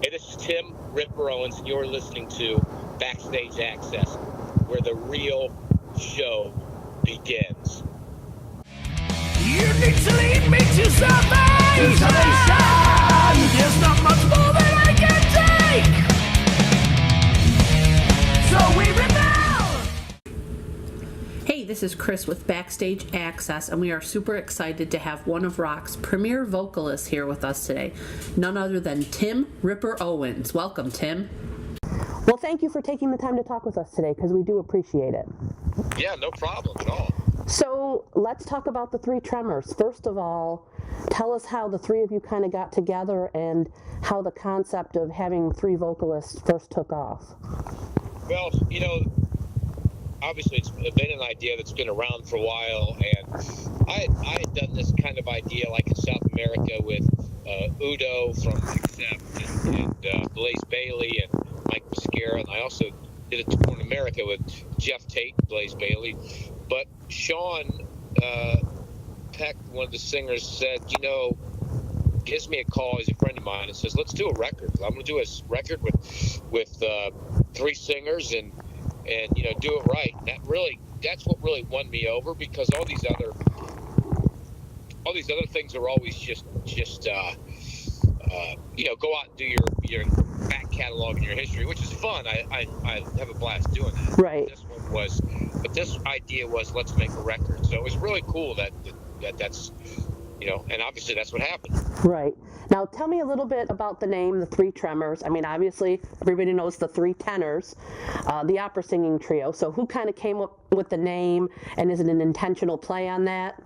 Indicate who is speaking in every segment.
Speaker 1: Hey, this is Tim Ripper Owens, and you're listening to Backstage Access, where the real show begins.
Speaker 2: You need to lead me to salvation. There's not much more that I can take. So we rebel.
Speaker 3: Hey, this is Chris with Backstage Access, and we are super excited to have one of rock's premier vocalists here with us today, none other than Tim Ripper Owens. Welcome, Tim.
Speaker 4: Well, thank you for taking the time to talk with us today, because we do appreciate it.
Speaker 1: Yeah, no problem at all.
Speaker 4: So let's talk about the three Tremors. First of all, tell us how the three of you kind of got together and how the concept of having three vocalists first took off.
Speaker 1: Well, you know, obviously it's been an idea that's been around for a while, and I had done this kind of idea like in South America with Udo from Accept and Blaze Bailey and Mike Mascara, and I also did a tour in America with Jeff Tate and Blaze Bailey. But Sean Peck, one of the singers, said, you know, gives me a call, he's a friend of mine, and says, let's do a record. I'm going to do a record with three singers and you know, do it right. And that's what really won me over, because all these other things are always just you know, go out and do your back catalog and your history, which is fun. I have a blast doing that.
Speaker 4: Right.
Speaker 1: This idea was, let's make a record. So it was really cool that's, you know, and obviously that's what happened.
Speaker 4: Right. Now, tell me a little bit about the name, the Three Tremors. I mean, obviously, everybody knows the Three Tenors, the opera singing trio. So who kind of came up with the name, and is it an intentional play on that?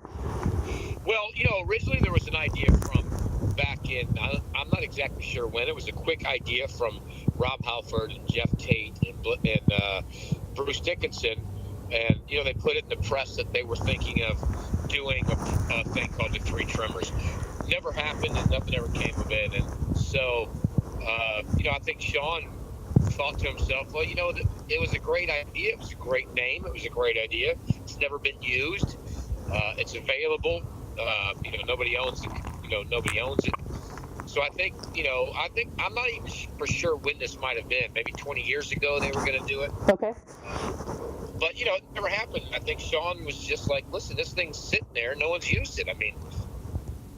Speaker 1: Well, you know, originally there was an idea from back in, I'm not exactly sure when. It was a quick idea from Rob Halford and Jeff Tate and Bruce Dickinson. And, you know, they put it in the press that they were thinking of doing a thing called the Three Tremors. Never happened, and nothing ever came of it. And so, you know, I think Sean thought to himself, well, you know, it was a great idea. It was a great name. It was a great idea. It's never been used. It's available. You know, nobody owns it. You know, nobody owns it. So I think, you know, I'm not even for sure when this might have been. Maybe 20 years ago they were going to do it.
Speaker 4: Okay.
Speaker 1: But, you know, it never happened. I think Sean was just like, listen, this thing's sitting there. No one's used it. I mean,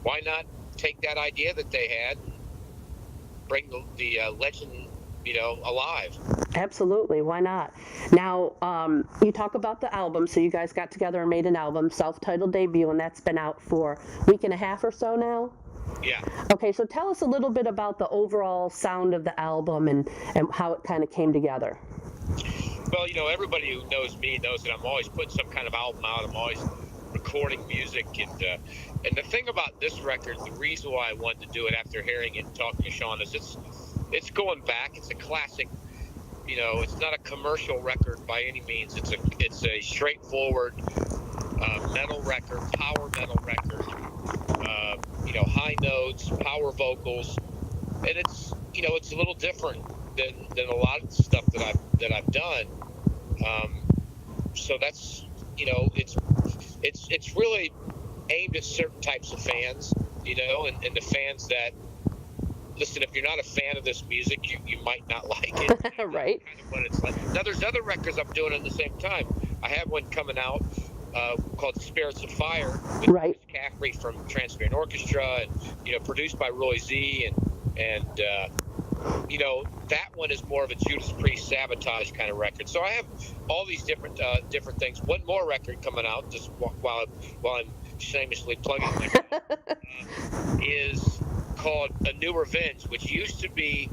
Speaker 1: why not take that idea that they had and bring the legend, you know, alive?
Speaker 4: Absolutely. Why not? Now, you talk about the album. So you guys got together and made an album, self-titled debut, and that's been out for a week and a half or so now?
Speaker 1: Yeah.
Speaker 4: Okay, so tell us a little bit about the overall sound of the album and how it kind of came together.
Speaker 1: Well, you know, everybody who knows me knows that I'm always putting some kind of album out. I'm always recording music. And the thing about this record, the reason why I wanted to do it after hearing it and talking to Sean, is it's going back. It's a classic. You know, it's not a commercial record by any means. It's a straightforward metal record, power metal record. You know, high notes, power vocals, and it's, you know, it's a little different than a lot of the stuff that I've done. So that's, you know, it's really aimed at certain types of fans, you know, and the fans that listen. If you're not a fan of this music, you might not like it.
Speaker 4: Right.
Speaker 1: Kind of what it's like. Now there's other records I'm doing at the same time. I have one coming out called Spirits of Fire with
Speaker 4: Right.
Speaker 1: Caffrey from Transparent Orchestra, and, you know, produced by Roy Z, and you know, that one is more of a Judas Priest Sabotage kind of record. So I have all these different things. One more record coming out, just while I'm shamelessly plugging it, is called A New Revenge, which used to be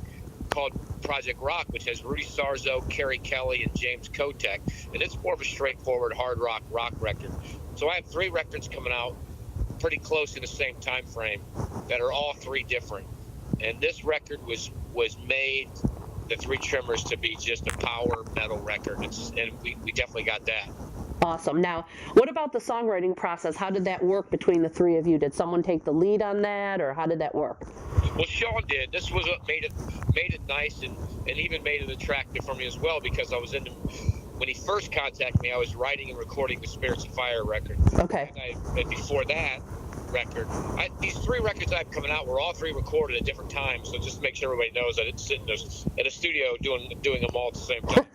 Speaker 1: called Project Rock, which has Rudy Sarzo, Kerry Kelly, and James Kotek, and it's more of a straightforward hard rock record. So I have three records coming out pretty close in the same time frame that are all three different. And this record was made, the Three Tremors, to be just a power metal record, and we definitely got that.
Speaker 4: Awesome. Now, what about the songwriting process? How did that work between the three of you? Did someone take the lead on that, or how did that work?
Speaker 1: Well, Sean did. This was what made it nice, and even made it attractive for me as well, because I was when he first contacted me, I was writing and recording the Spirits of Fire record.
Speaker 4: Okay.
Speaker 1: And before that, record. These 3 records I've coming out were all 3 recorded at different times. So just to make sure everybody knows, I didn't sit in a studio doing them all at the same time.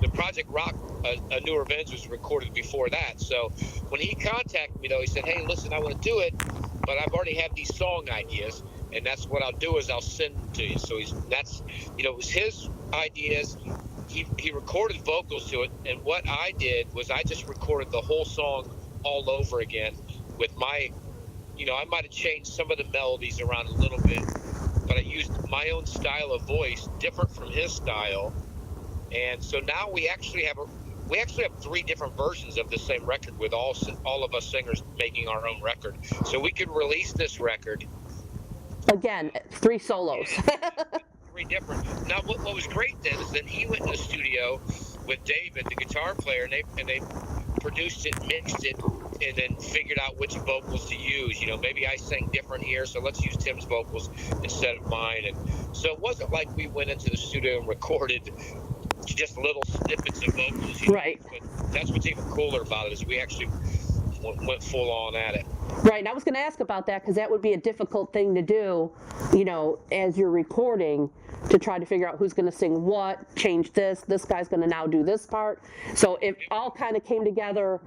Speaker 1: The Project Rock, A New Revenge, was recorded before that. So when he contacted me, though, he said, "Hey, listen, I want to do it, but I've already had these song ideas, and that's what I'll do is I'll send them to you." So it was his ideas. He recorded vocals to it, and what I did was I just recorded the whole song all over again with my, I might have changed some of the melodies around a little bit, but I used my own style of voice, different from his style. And so now we actually have 3 different versions of the same record with all of us singers making our own record. So we could release this record.
Speaker 4: Again, 3 solos.
Speaker 1: 3 different. Now, what was great then is that he went to the studio with David, the guitar player, and they produced it, mixed it, and then figured out which vocals to use. Maybe I sang different here, so let's use Tim's vocals instead of mine. And so it wasn't like we went into the studio and recorded just little snippets of vocals.
Speaker 4: Right.
Speaker 1: But that's what's even cooler about it is we actually went full on at it.
Speaker 4: Right, and I was going to ask about that because that would be a difficult thing to do, as you're recording, to try to figure out who's going to sing what, change this guy's going to now do this part. So it all kind of came together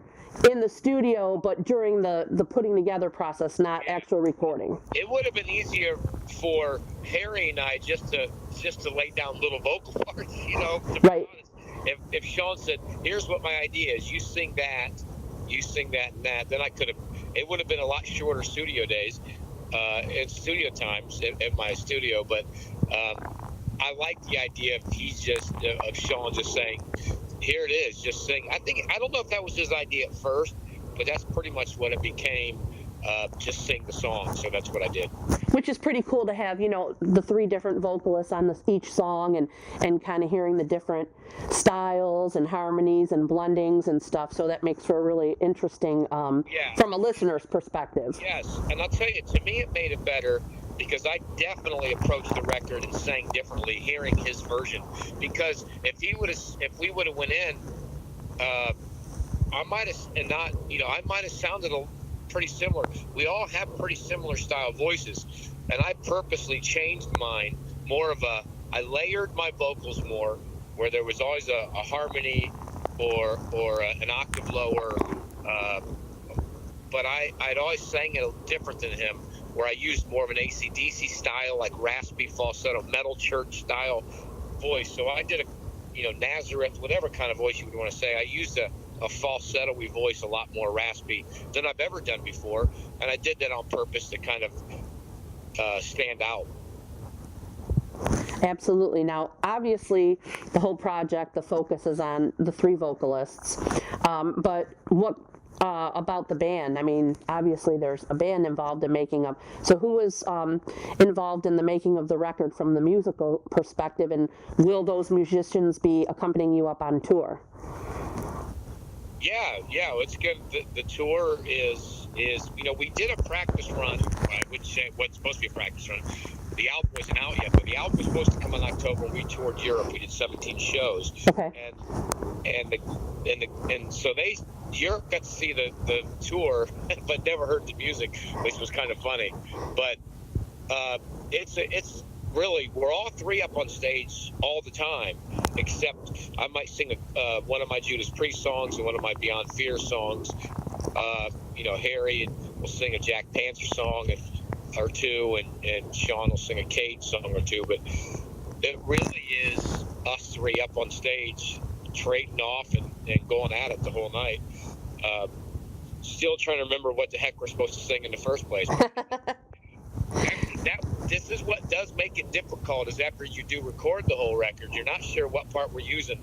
Speaker 4: in the studio, but during the putting together process, not actual recording.
Speaker 1: It would have been easier for Harry and I just to lay down little vocal parts,
Speaker 4: Right.
Speaker 1: If Sean said, "Here's what my idea is, you sing that and that," then it would have been a lot shorter studio days, and studio times in my studio. But I like the idea of Sean just saying, "Here it is, just sing." I don't know if that was his idea at first, but that's pretty much what it became. Just sing the song. So that's what I did.
Speaker 4: Which is pretty cool to have, the 3 different vocalists on each song and kind of hearing the different styles and harmonies and blendings and stuff. So that makes for a really interesting, from a listener's perspective.
Speaker 1: Yes, and I'll tell you, to me it made it better because I definitely approached the record and sang differently, hearing his version. Because if we would have went in, I might have sounded pretty similar. We all have pretty similar style voices, and I purposely changed mine I layered my vocals more, where there was always a harmony or an octave lower, but I'd always sang it different than him, where I used more of an AC/DC style, like raspy falsetto metal church style voice. So I did Nazareth, whatever kind of voice you would want to say. I used a falsetto-y voice, a lot more raspy than I've ever done before, and I did that on purpose to kind of stand out.
Speaker 4: Absolutely. Now, obviously, the whole project, the focus is on the 3 vocalists, but what about the band? I mean, obviously, there's a band involved in making up. So who was involved in the making of the record from the musical perspective, and will those musicians be accompanying you up on tour?
Speaker 1: Yeah, it's good. The tour is we did a practice run. I would say what's supposed to be a practice run. The album wasn't out yet, but the album was supposed to come in October. We toured Europe. We did 17 shows.
Speaker 4: Okay.
Speaker 1: And so Europe got to see the tour, but never heard the music, which was kind of funny. But it's really, we're all 3 up on stage all the time, except I might sing one of my Judas Priest songs and one of my Beyond Fear songs. Harry will sing a Jack Panzer song or 2, and Sean will sing a Cage song or 2. But it really is us 3 up on stage, trading off and going at it the whole night. Still trying to remember what the heck we're supposed to sing in the first place. This is what does make it difficult, is after you do record the whole record, you're not sure what part we're using,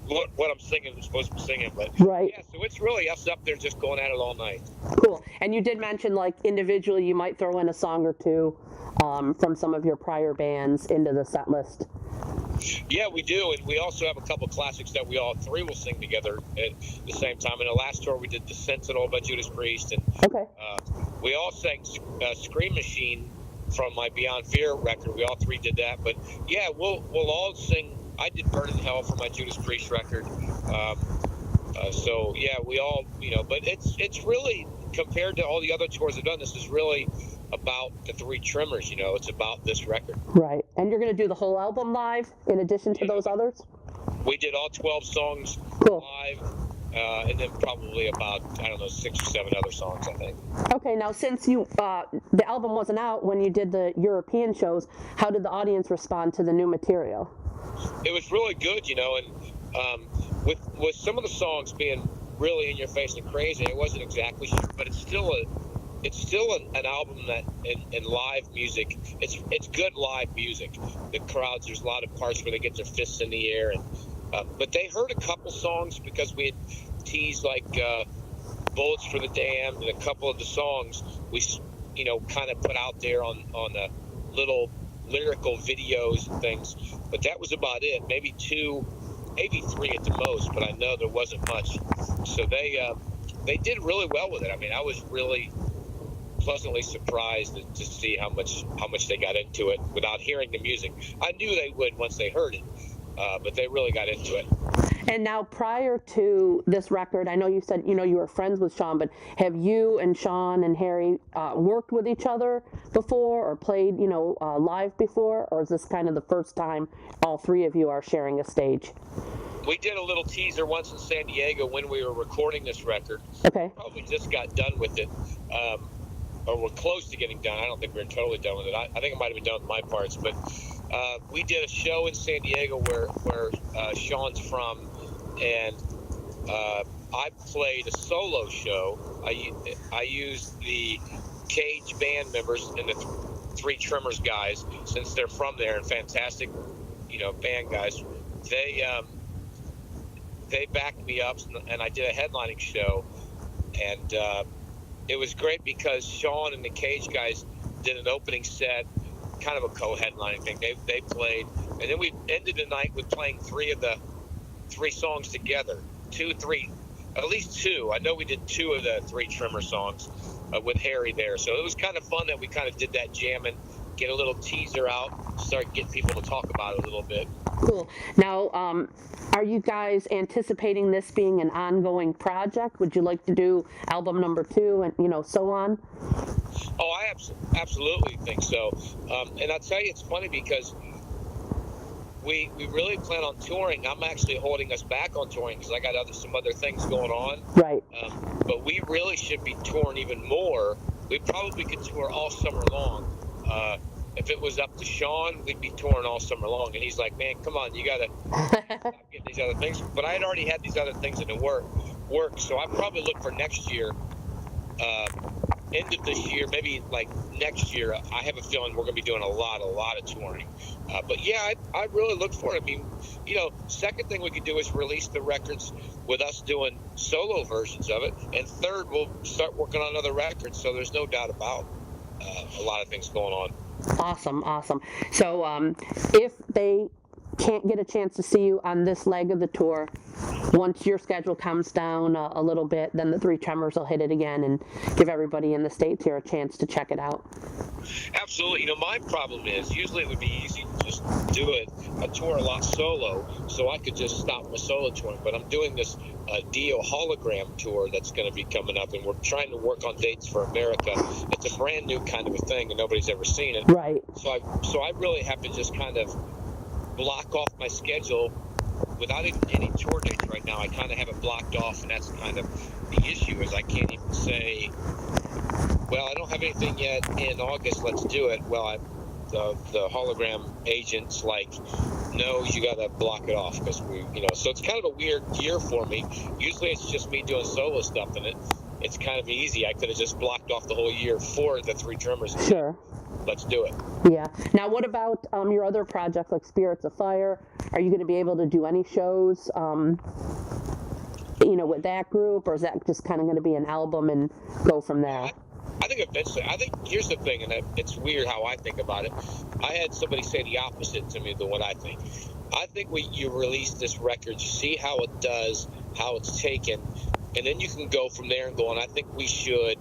Speaker 1: what I'm singing, I'm supposed to be singing. But
Speaker 4: right.
Speaker 1: Yeah, so it's really us up there just going at it all night.
Speaker 4: Cool. And you did mention, like, individually you might throw in a song or 2 from some of your prior bands into the set list.
Speaker 1: Yeah, we do, and we also have a couple classics that we all 3 will sing together at the same time. In the last tour, we did The Sentinel by Judas Priest, and
Speaker 4: okay.
Speaker 1: We all sang Scream Machine from my Beyond Fear record. We all 3 did that, but yeah, we'll all sing. I did Burn in Hell for my Judas Priest record. So yeah, we all, but it's really compared to all the other tours I've done, this is really about the Three Tremors. It's about this record.
Speaker 4: Right. And you're going to do the whole album live in addition to those others?
Speaker 1: We did all 12 songs
Speaker 4: Cool.
Speaker 1: live, and then probably about, 6 or 7 other songs, I think.
Speaker 4: Okay, now since the album wasn't out when you did the European shows, how did the audience respond to the new material?
Speaker 1: It was really good, and with some of the songs being really in your face and crazy, it wasn't exactly sure, but it's still an album that in live music, it's good live music. The crowds, there's a lot of parts where they get their fists in the air, and but they heard a couple songs because we had teased like Bullets for the Damned, and a couple of the songs we kind of put out there on the little lyrical videos and things, but that was about it. Maybe 2, maybe 3 at the most, but I know there wasn't much. So they did really well with it. I mean, I was really pleasantly surprised to see how much they got into it without hearing the music. I knew they would once they heard it, but they really got into it.
Speaker 4: And now, prior to this record, I know you said you were friends with Sean, but have you and Sean and Harry worked with each other before, or played live before, or is this kind of the first time all three of you are sharing a stage?
Speaker 1: We did a little teaser once in San Diego when we were recording this record.
Speaker 4: Okay.
Speaker 1: Probably just got done with it, or we're close to getting done. I don't think we're totally done with it. I think it might have been done with my parts, but we did a show in San Diego where Sean's from, and I played a solo show. I used the Cage band members and the Three Tremors guys, since they're from there and fantastic, band guys. They backed me up, and I did a headlining show, and it was great because Sean and the Cage guys did an opening set, kind of a co-headlining thing. They played, and then we ended the night with playing 3 of the 3 songs together. 2, 3, at least 2. I know we did 2 of the Three Tremor songs with Harry there. So it was kind of fun that we kind of did that jamming, get a little teaser out, start getting people to talk about it a little bit.
Speaker 4: Cool. Now, are you guys anticipating this being an ongoing project? Would you like to do album number 2 and so on?
Speaker 1: Oh, I absolutely think so. And I'll tell you, it's funny because we really plan on touring. I'm actually holding us back on touring because I got some other things going on.
Speaker 4: Right.
Speaker 1: But we really should be touring even more. We probably could tour all summer long. If it was up to Sean, we'd be touring all summer long. And he's like, man, come on, you got to get these other things. But I had already had these other things in the work. So I probably look for next year, end of this year, maybe like next year. I have a feeling we're going to be doing a lot of touring. But yeah, I really look for it. I mean, second thing we could do is release the records with us doing solo versions of it. And third, we'll start working on other records. So there's no doubt about a lot of things going on.
Speaker 4: Awesome. So if they can't get a chance to see you on this leg of the tour, once your schedule comes down a little bit, then the Three Tremors will hit it again and give everybody in the States here a chance to check it out.
Speaker 1: Absolutely. My problem is usually it would be easy to just do a tour a lot solo, so I could just stop my solo touring. But I'm doing this Dio hologram tour that's going to be coming up, and we're trying to work on dates for America. It's a brand new kind of a thing, and nobody's ever seen it.
Speaker 4: Right.
Speaker 1: So I really have to just kind of block off my schedule without even any tour dates right now. I kind of have it blocked off, and that's kind of the issue. Is I can't even say, well, I don't have anything yet in August, let's do it. Well, the hologram agent's like, no, you got to block it off because so it's kind of a weird year for me. Usually it's just me doing solo stuff, and it's kind of easy. I could have just blocked off the whole year for the Three Tremors.
Speaker 4: Sure.
Speaker 1: Let's do it.
Speaker 4: Yeah. Now, what about your other projects like Spirits of Fire? Are you going to be able to do any shows, with that group, or is that just kind of going to be an album and go from there?
Speaker 1: I think eventually. Here's the thing, and it's weird how I think about it. I had somebody say the opposite to me than what I think. I think you release this record, you see how it does, how it's taken, and then you can go from there and go. And I think we should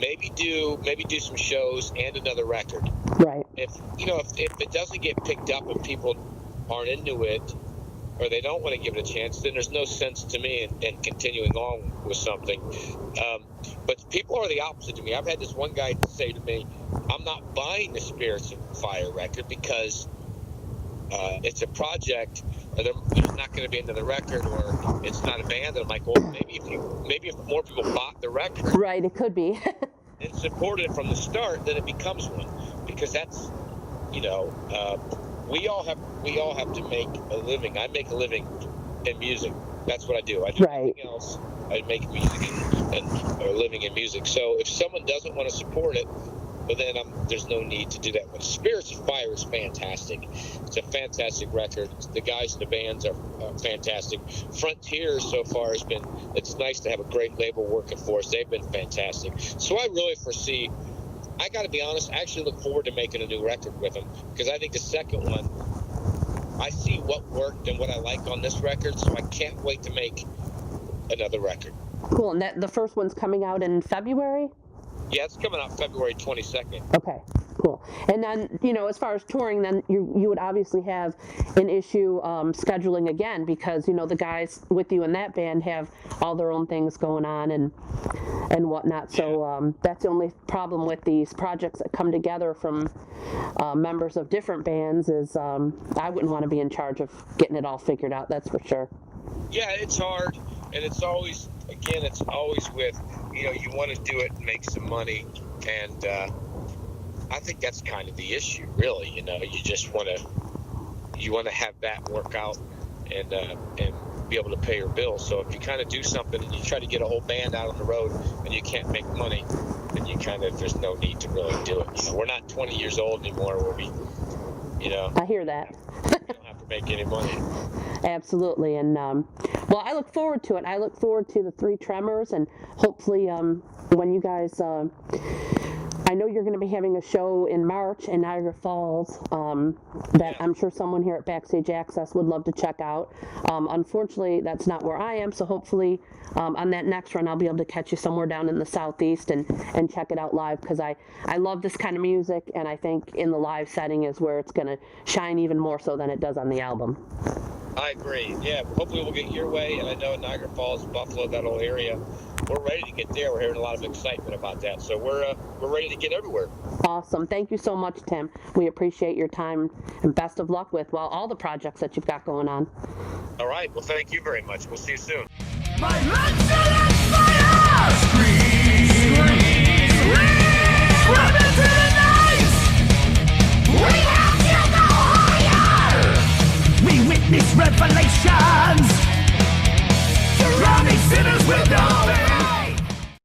Speaker 1: maybe do some shows and another record.
Speaker 4: Right.
Speaker 1: If it doesn't get picked up and people aren't into it, or they don't want to give it a chance, then there's no sense to me in continuing on with something. But people are the opposite to me. I've had this one guy say to me, I'm not buying the Spirits of Fire record because it's a project, or there's not going to be another record, or it's not a band. And I'm like, well, maybe if more people bought the record,
Speaker 4: Right, it could be.
Speaker 1: and supported it from the start, then it becomes one. Because that's, we all have to make a living. I make a living in music. That's what I do. I do
Speaker 4: Right.
Speaker 1: nothing else. I make music and a living in music. So if someone doesn't want to support it, well, then there's no need to do that. But Spirits of Fire is fantastic. It's a fantastic record. The guys in the bands are fantastic. Frontier so far it's nice to have a great label working for us. They've been fantastic. So I really foresee, I got to be honest, I actually look forward to making a new record with them, because I think the second one, I see what worked and what I like on this record, so I can't wait to make another record.
Speaker 4: Cool. And the first one's coming out in February?
Speaker 1: Yeah, it's coming out February 22nd.
Speaker 4: Okay, cool. And then, as far as touring, then you would obviously have an issue scheduling again, because, the guys with you in that band have all their own things going on and whatnot. So that's the only problem with these projects that come together from members of different bands is I wouldn't want to be in charge of getting it all figured out, that's for sure.
Speaker 1: Yeah, it's hard, and it's always with, you want to do it and make some money, and I think that's kind of the issue, really. You just want to have that work out and be able to pay your bills. So if you kind of do something and you try to get a whole band out on the road and you can't make money, then there's no need to really do it. We're not 20 years old anymore where we,
Speaker 4: I hear that.
Speaker 1: we don't have to make any money.
Speaker 4: Absolutely. And well, I look forward to it. I look forward to the Three Tremors, and hopefully when you guys I know you're going to be having a show in March in Niagara Falls that I'm sure someone here at BackstageAxxess would love to check out. Unfortunately, that's not where I am, so hopefully on that next run I'll be able to catch you somewhere down in the southeast and check it out live, because I love this kind of music, and I think in the live setting is where it's going to shine even more so than it does on the album.
Speaker 1: I agree. Yeah, hopefully we'll get your way, and I know Niagara Falls, Buffalo, that whole area, we're ready to get there. We're hearing a lot of excitement about that, so we're ready to get everywhere.
Speaker 4: Awesome. Thank you so much, Tim. We appreciate your time, and best of luck with all the projects that you've got going on.
Speaker 1: All right. Well, thank you very much. We'll see you soon.
Speaker 2: My legs are on fire! Scream!